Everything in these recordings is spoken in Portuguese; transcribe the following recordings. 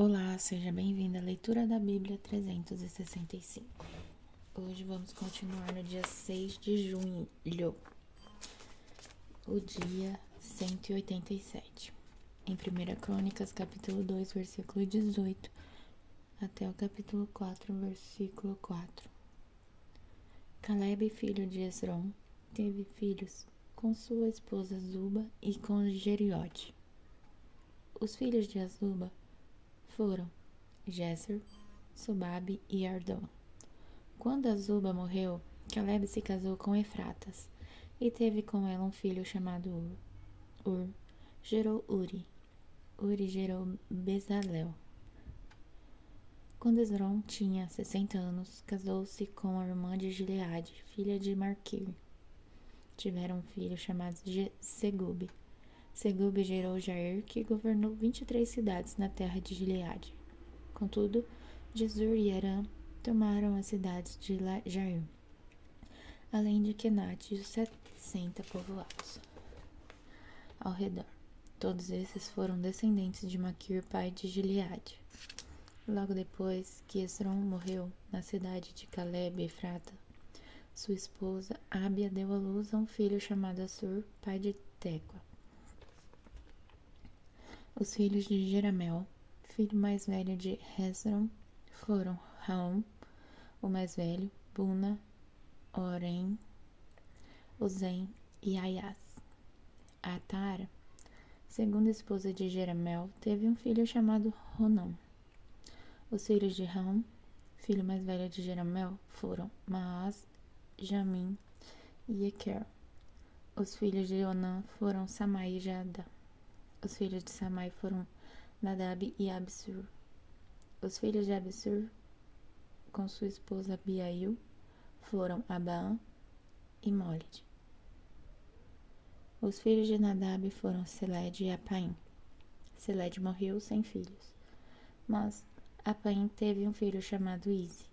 Olá, seja bem-vindo à leitura da Bíblia 365. Hoje vamos continuar no dia 6 de junho, o dia 187. Em 1 Crônicas, capítulo 2, versículo 18, até o capítulo 4, versículo 4. Calebe, filho de Esrom, teve filhos com sua esposa Zuba e com Jeriote. Os filhos de Azuba foram Jézer, Sobabe e Ardão. Quando Azuba morreu, Calebe se casou com Efratas e teve com ela um filho chamado Ur. Ur gerou Uri. Uri gerou Bezalel. Quando Esrom tinha 60 anos, casou-se com a irmã de Gileade, filha de Marquir. Tiveram um filho chamado Segube. Segube gerou Jair, que governou 23 cidades na terra de Gileade. Contudo, Jesur e Arã tomaram as cidades de Jair, além de Kenate e os 60 povoados ao redor. Todos esses foram descendentes de Maquir, pai de Gileade. Logo depois que Esrom morreu na cidade de Calebe e Efrata, sua esposa Ábia deu à luz a um filho chamado Assur, pai de Tecoa. Os filhos de Jeramel, filho mais velho de Hezron, foram Raum, o mais velho, Buna, Orem, Ozem e Aias. A Tara, segunda esposa de Jeramel, teve um filho chamado Ronão. Os filhos de Raum, filho mais velho de Jeramel, foram Maaz, Jamim e Eker. Os filhos de Onã foram Samai e Jada. Os filhos de Samai foram Nadab e Absur. Os filhos de Absur, com sua esposa Abiail, foram Abaã e Molid. Os filhos de Nadab foram Seled e Apaim. Seled morreu sem filhos, mas Apaim teve um filho chamado Ize.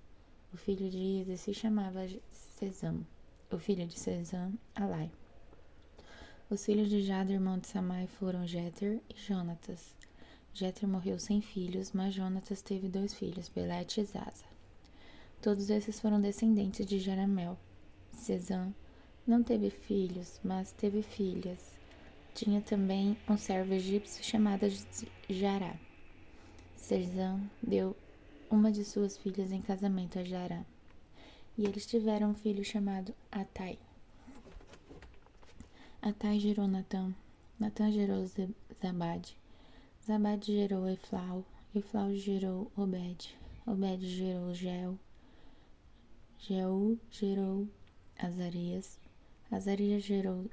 O filho de Ize se chamava Sesam. O filho de Sesam, Alai. Os filhos de Jada, irmão de Samai, foram Jeter e Jonatas. Jeter morreu sem filhos, mas Jonatas teve 2 filhos, Belete e Zaza. Todos esses foram descendentes de Jeramel. Sesam não teve filhos, mas teve filhas. Tinha também um servo egípcio chamado Jará. Sesam deu uma de suas filhas em casamento a Jará. E eles tiveram um filho chamado Atai. Atai gerou Natã. Natã gerou Zabade. Zabade gerou Eflau. Eflau gerou Obed. Obed gerou Jeu. Jeu gerou Azarias. Azarias gerou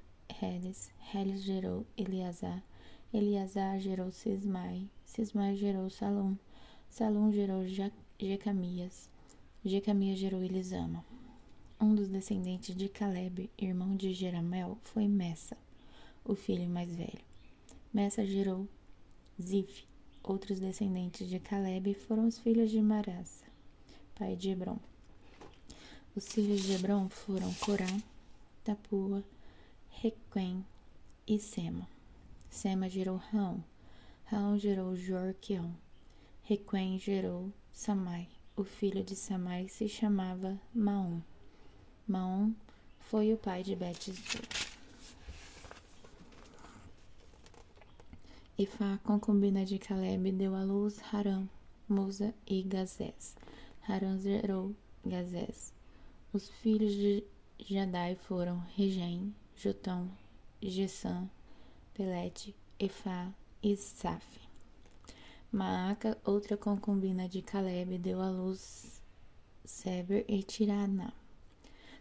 Heles. Heles gerou Eleazar. Eleazar gerou Sismai. Sismai gerou Salom. Salom gerou Jecamias. Jecamias gerou Elisama. Um dos descendentes de Calebe, irmão de Jeramel, foi Messa, o filho mais velho. Messa gerou Zif. Outros descendentes de Calebe foram os filhos de Marassa, pai de Hebron. Os filhos de Hebron foram Corá, Tapua, Requem e Sema. Sema gerou Raão. Raão gerou Jorqueão. Requem gerou Samai. O filho de Samai se chamava Maom. Maom foi o pai de Bet-zur. Ifá, concubina de Calebe, deu à luz Harã, Musa e Gazés. Harã gerou Gazés. Os filhos de Jadai foram Regem, Jotão, Gessã, Pelete, Efá e Saf. Maaca, outra concubina de Calebe, deu à luz Seber e Tiraná.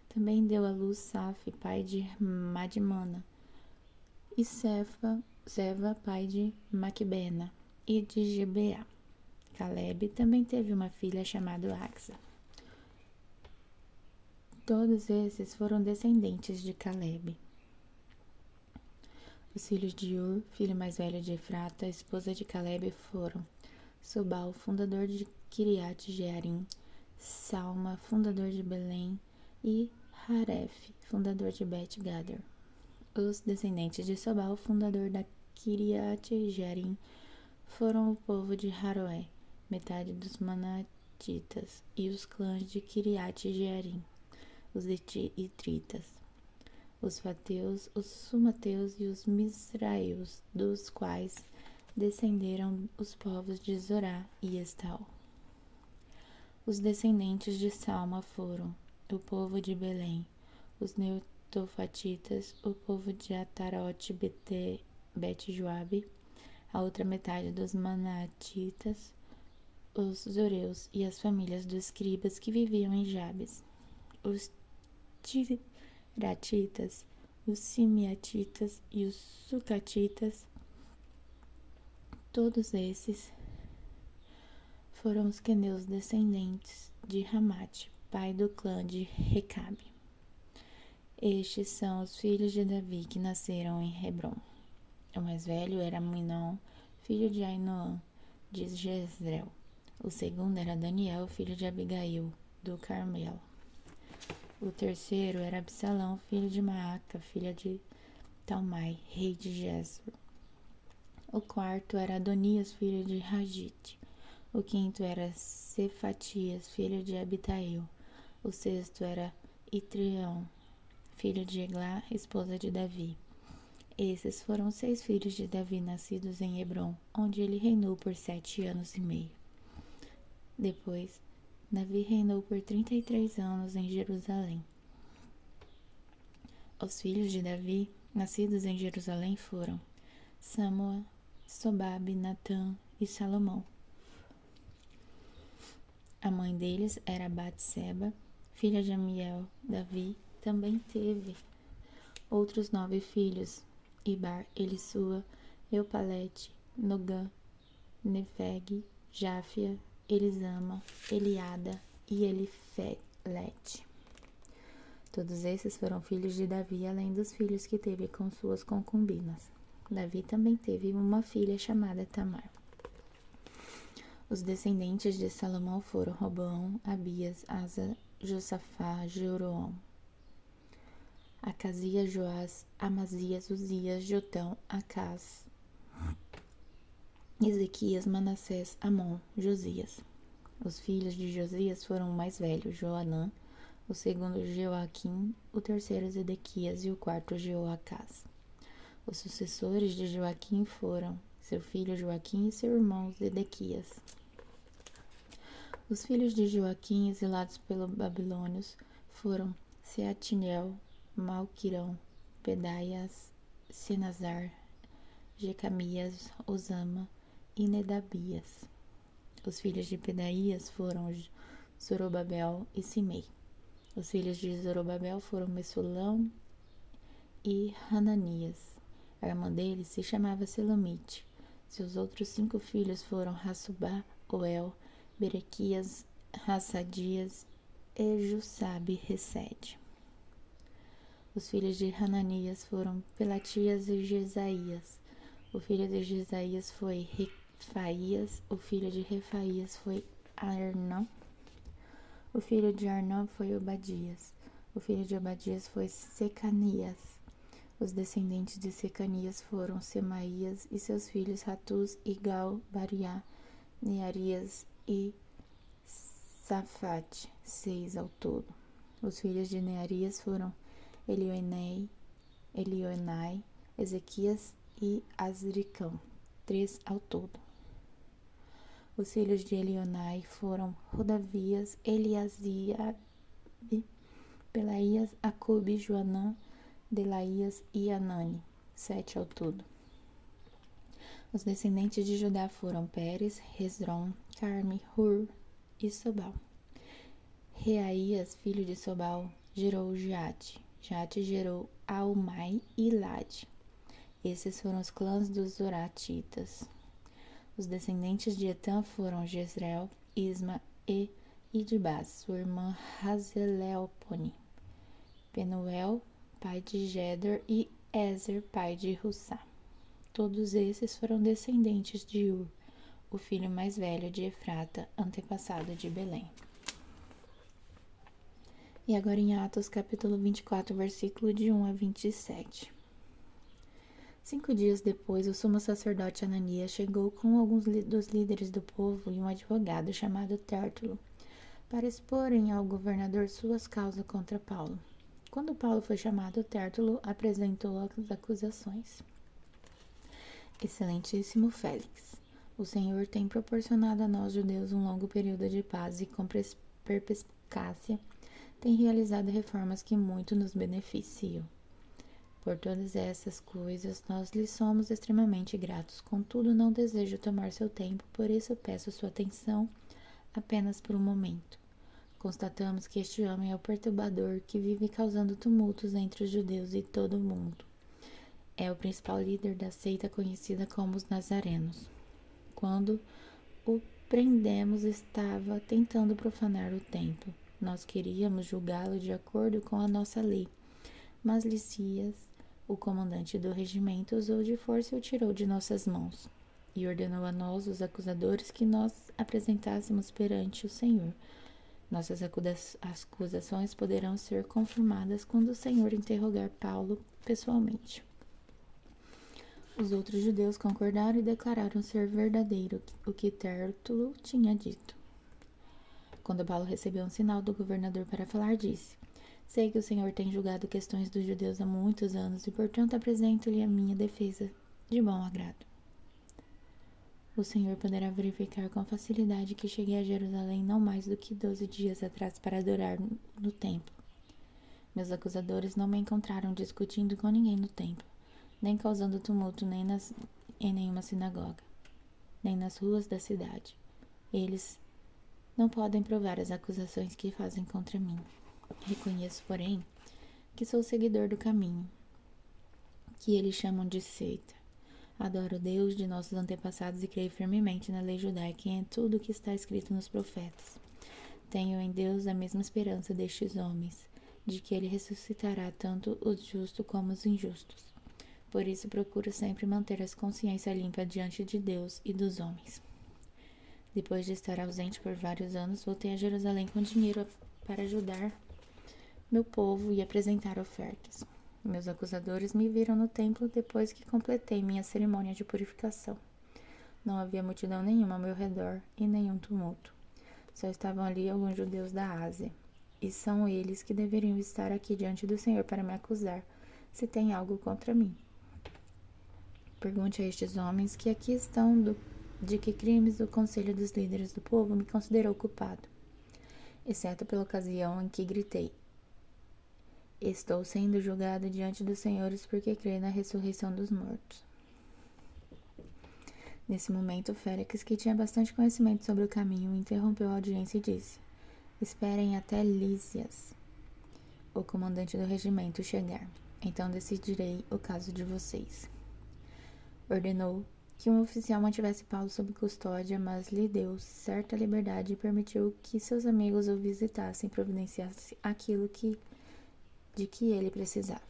Também deu à luz Saf, pai de Madmana, e Seva, pai de Maquibena e de Gibeá. Calebe também teve uma filha chamada Axa. Todos esses foram descendentes de Calebe. Os filhos de Ur, filho mais velho de Efrata, esposa de Calebe, foram Sobal, fundador de Kiriat Jearim, Salma, fundador de Belém, e Haref, fundador de Bet-Gader. Os descendentes de Sobal, fundador da Kiriat Jearim, foram o povo de Haroé, metade dos Manatitas, e os clãs de Kiriat Jearim, os Itritas, os Fateus, os Sumateus e os Misraeus, dos quais descenderam os povos de Zorá e Estaol. Os descendentes de Salma foram o povo de Belém, os Netofatitas, o povo de Atarote Bet-Joabe, a outra metade dos Manatitas, os Zoreus e as famílias dos escribas que viviam em Jabes, os Tiratitas, os Simeatitas e os Sucatitas. Todos esses foram os queneus descendentes de Ramate, pai do clã de Recabe. Estes são os filhos de Davi que nasceram em Hebrom. O mais velho era Aminon, filho de Ainoã, de Jezreel. O segundo era Daniel, filho de Abigail, do Carmelo. O terceiro era Absalão, filho de Maaca, filha de Talmai, rei de Gesur. O quarto era Adonias, filho de Hagite. O quinto era Cefatias, filho de Abitail. O sexto era Itrião, filho de Eglá, esposa de Davi. Esses foram 6 filhos de Davi nascidos em Hebrom, onde ele reinou por 7 anos e meio. Depois, Davi reinou por 33 anos em Jerusalém. Os filhos de Davi, nascidos em Jerusalém, foram Samua, Sobabe, Natã e Salomão. A mãe deles era Batseba, filha de Amiel. Davi também teve outros 9 filhos: Ibar, Elisua, Eupalete, Nogã, Nefeg, Jáfia, Elisama, Eliada e Elifelete. Todos esses foram filhos de Davi, além dos filhos que teve com suas concubinas. Davi também teve uma filha chamada Tamar. Os descendentes de Salomão foram Roboão, Abias, Asa, Josafá, Jeroão, Acasias, Joás, Amazias, Uzias, Jotão, Acás, Ezequias, Manassés, Amon, Josias. Os filhos de Josias foram o mais velho, Joanã, o segundo Joaquim, o terceiro Zedequias e o quarto Jeoacás. Os sucessores de Joaquim foram seu filho Joaquim e seu irmão Zedequias. Os filhos de Joaquim, exilados pelos babilônios, foram Seatinel, Malquirão, Pedaias, Senazar, Jecamias, Osama e Nedabias. Os filhos de Pedaias foram Zorobabel e Simei. Os filhos de Zorobabel foram Messulão e Hananias. A irmã dele se chamava Selomite. Seus outros 5 filhos foram Hassubá, Oel, Berequias, Hassadias e Jussabe Resed. Os filhos de Hananias foram Pelatias e Jesaías. O filho de Jesaías foi Refaías. O filho de Refaías foi Arnão. O filho de Arnão foi Obadias. O filho de Obadias foi Secanias. Os descendentes de Secanias foram Semaías e seus filhos Ratus, Igal, Bariá, Nearias e Safate, 6 ao todo. Os filhos de Nearias foram Elionai, Ezequias e Azricão, 3 ao todo. Os filhos de Elionai foram Rodavias, Eliasiabe, Pelaías, Acube, Joanã, Delaías e Anani, 7 ao todo. Os descendentes de Judá foram Pérez, Hezron, Carme, Hur e Sobal. Reaías, filho de Sobal, gerou Jate. Jate gerou Aumai e Lade. Esses foram os clãs dos Zoratitas. Os descendentes de Etã foram Jezreel, Isma e Idibás, sua irmã Hazelelpone, Penuel, pai de Gedor, e Ezer, pai de Russá. Todos esses foram descendentes de Ur, o filho mais velho de Efrata, antepassado de Belém. E agora em Atos capítulo 24, versículo de 1 a 27. 5 dias depois, o sumo sacerdote Ananias chegou com alguns dos líderes do povo e um advogado chamado Tértulo, para exporem ao governador suas causas contra Paulo. Quando Paulo foi chamado, Tértulo apresentou as acusações. Excelentíssimo Félix, o Senhor tem proporcionado a nós judeus um longo período de paz e com perspicácia tem realizado reformas que muito nos beneficiam. Por todas essas coisas, nós lhe somos extremamente gratos. Contudo, não desejo tomar seu tempo, por isso peço sua atenção apenas por um momento. Constatamos que este homem é o perturbador que vive causando tumultos entre os judeus e todo o mundo. É o principal líder da seita conhecida como os Nazarenos. Quando o prendemos, estava tentando profanar o templo. Nós queríamos julgá-lo de acordo com a nossa lei, mas Lisias, o comandante do regimento, usou de força e o tirou de nossas mãos, e ordenou a nós, os acusadores, que nós apresentássemos perante o Senhor. Nossas acusações poderão ser confirmadas quando o Senhor interrogar Paulo pessoalmente. Os outros judeus concordaram e declararam ser verdadeiro o que Tértulo tinha dito. Quando Paulo recebeu um sinal do governador para falar, disse: Sei que o Senhor tem julgado questões dos judeus há muitos anos e, portanto, apresento-lhe a minha defesa de bom agrado. O Senhor poderá verificar com facilidade que cheguei a Jerusalém não mais do que 12 dias atrás para adorar no templo. Meus acusadores não me encontraram discutindo com ninguém no templo, nem causando tumulto em nenhuma sinagoga, nem nas ruas da cidade. Eles não podem provar as acusações que fazem contra mim. Reconheço, porém, que sou seguidor do caminho, que eles chamam de seita. Adoro o Deus de nossos antepassados e creio firmemente na lei judaica e em tudo o que está escrito nos profetas. Tenho em Deus a mesma esperança destes homens, de que ele ressuscitará tanto os justos como os injustos. Por isso procuro sempre manter a consciência limpa diante de Deus e dos homens. Depois de estar ausente por vários anos, voltei a Jerusalém com dinheiro para ajudar meu povo e apresentar ofertas. Meus acusadores me viram no templo depois que completei minha cerimônia de purificação. Não havia multidão nenhuma ao meu redor e nenhum tumulto. Só estavam ali alguns judeus da Ásia, e são eles que deveriam estar aqui diante do Senhor para me acusar, se tem algo contra mim. Pergunte a estes homens que aqui estão de que crimes o conselho dos líderes do povo me considerou culpado, exceto pela ocasião em que gritei: Estou sendo julgado diante dos senhores porque creio na ressurreição dos mortos. Nesse momento, Félix, que tinha bastante conhecimento sobre o caminho, interrompeu a audiência e disse: Esperem até Lísias, o comandante do regimento, chegar. Então decidirei o caso de vocês. Ordenou que um oficial mantivesse Paulo sob custódia, mas lhe deu certa liberdade e permitiu que seus amigos o visitassem e providenciassem aquilo de que ele precisava.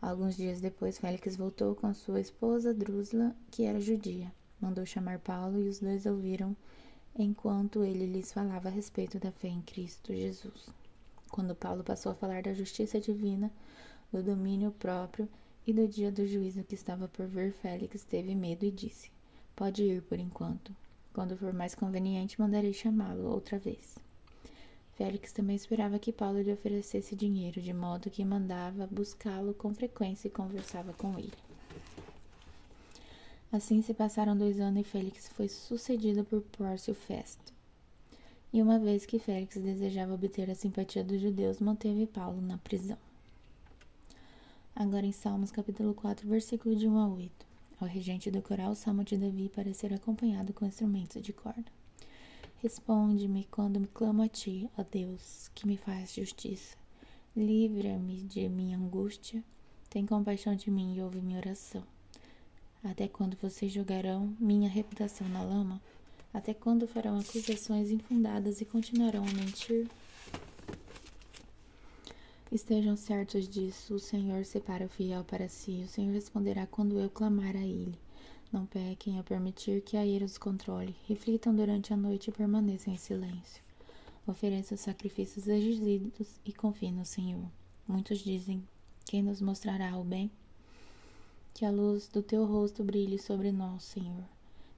Alguns dias depois, Félix voltou com sua esposa Drusila, que era judia. Mandou chamar Paulo e os dois ouviram enquanto ele lhes falava a respeito da fé em Cristo Jesus. Quando Paulo passou a falar da justiça divina, do domínio próprio e do dia do juízo que estava por vir, Félix teve medo e disse: Pode ir por enquanto. Quando for mais conveniente, mandarei chamá-lo outra vez. Félix também esperava que Paulo lhe oferecesse dinheiro, de modo que mandava buscá-lo com frequência e conversava com ele. Assim se passaram 2 anos e Félix foi sucedido por Pórcio Festo. E uma vez que Félix desejava obter a simpatia dos judeus, manteve Paulo na prisão. Agora em Salmos capítulo 4, versículo de 1 a 8. Ao regente do coral, o Salmo de Davi para ser acompanhado com instrumentos de corda. Responde-me quando me clamo a ti, ó Deus, que me faz justiça. Livra-me de minha angústia. Tem compaixão de mim e ouve minha oração. Até quando vocês jogarão minha reputação na lama? Até quando farão acusações infundadas e continuarão a mentir? Estejam certos disso, o Senhor separa o fiel para si, o Senhor responderá quando eu clamar a ele. Não pequem ao permitir que a ira os controle, reflitam durante a noite e permaneçam em silêncio. Ofereçam sacrifícios exigidos e confiem no Senhor. Muitos dizem, quem nos mostrará o bem? Que a luz do teu rosto brilhe sobre nós, Senhor.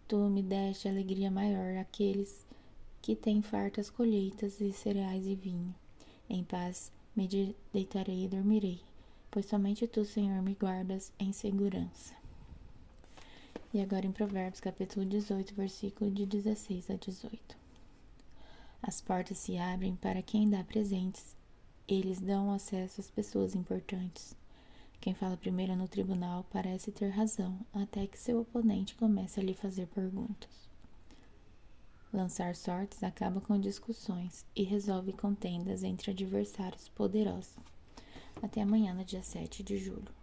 Tu me deste alegria maior àqueles que têm fartas colheitas de cereais e vinho. Em paz me deitarei e dormirei, pois somente tu, Senhor, me guardas em segurança. E agora em Provérbios, capítulo 18, versículo de 16 a 18. As portas se abrem para quem dá presentes. Eles dão acesso às pessoas importantes. Quem fala primeiro no tribunal parece ter razão, até que seu oponente comece a lhe fazer perguntas. Lançar sortes acaba com discussões e resolve contendas entre adversários poderosos. Até amanhã, no dia 7 de julho.